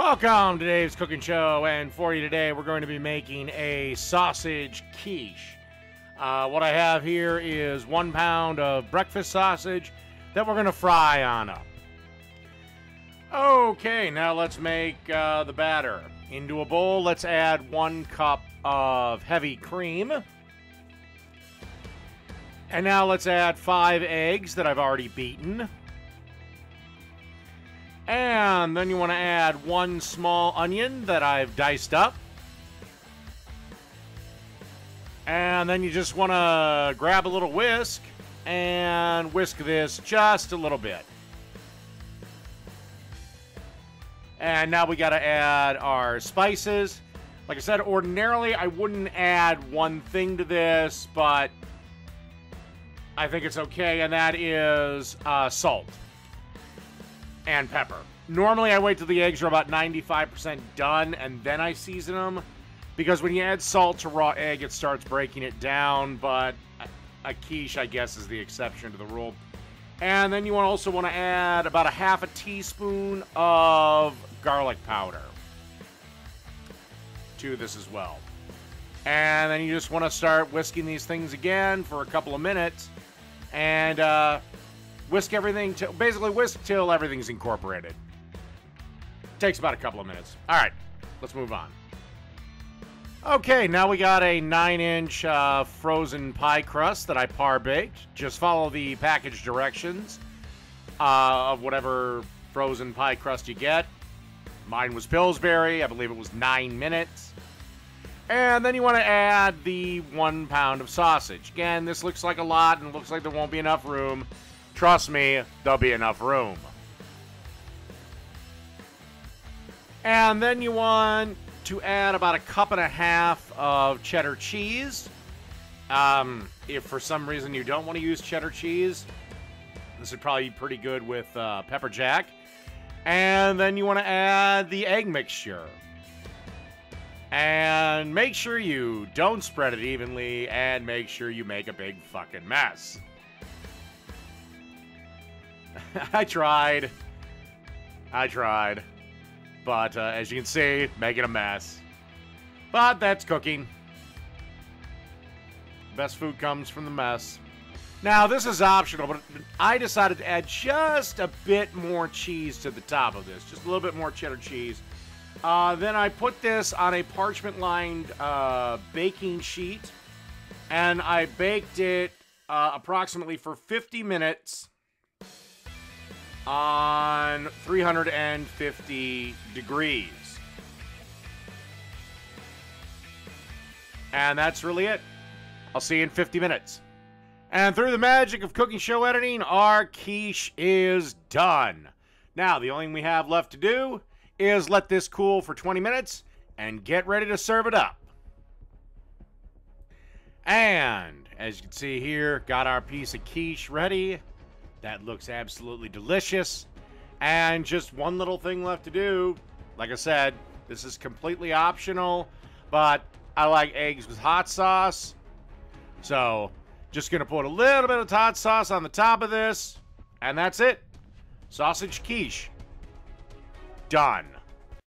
Welcome to Dave's Cooking Show, and for you today, we're going to be making a sausage quiche. What I have here is 1 pound of breakfast sausage that we're going to fry on up. Okay, now let's make the batter. Into a bowl, let's add 1 cup of heavy cream. And now let's add 5 eggs that I've already beaten. And then you want to add 1 small onion that I've diced up. And then you just want to grab a little whisk and whisk this just a little bit. And now we got to add our spices. Like I said, ordinarily I wouldn't add one thing to this, but I think it's okay, and that is salt and pepper. Normally, I wait till the eggs are about 95% done, and then I season them, because when you add salt to raw egg, it starts breaking it down, but a quiche, I guess, is the exception to the rule. And then you also want to add about a half a teaspoon of garlic powder to this as well. And then you just want to start whisking these things again for a couple of minutes, and whisk everything till basically whisk till everything's incorporated. Takes about a couple of minutes. All right, let's move on. Okay, now we got a 9-inch frozen pie crust that I par-baked. Just follow the package directions of whatever frozen pie crust you get. Mine was Pillsbury. I believe it was 9 minutes. And then you want to add the 1 pound of sausage. Again, this looks like a lot and looks like there won't be enough room. Trust me, there'll be enough room. And then you want to add about a cup and a half of cheddar cheese. If for some reason you don't want to use cheddar cheese, this would probably be pretty good with pepper jack. And then you want to add the egg mixture. And make sure you don't spread it evenly, and make sure you make a big fucking mess. I tried. But as you can see, making a mess. But that's cooking. Best food comes from the mess. Now, this is optional, but I decided to add just a bit more cheese to the top of this. Just a little bit more cheddar cheese. Then I put this on a parchment-lined baking sheet, and I baked it approximately for 50 minutes on 350 degrees. And that's really it. I'll see you in 50 minutes. And through the magic of cooking show editing, our quiche is done. Now, the only thing we have left to do is let this cool for 20 minutes and get ready to serve it up. And as you can see here, got our piece of quiche ready. That looks absolutely delicious. And just one little thing left to do. Like I said, this is completely optional, but I like eggs with hot sauce. So, just going to put a little bit of hot sauce on the top of this, and that's it. Sausage quiche. Done.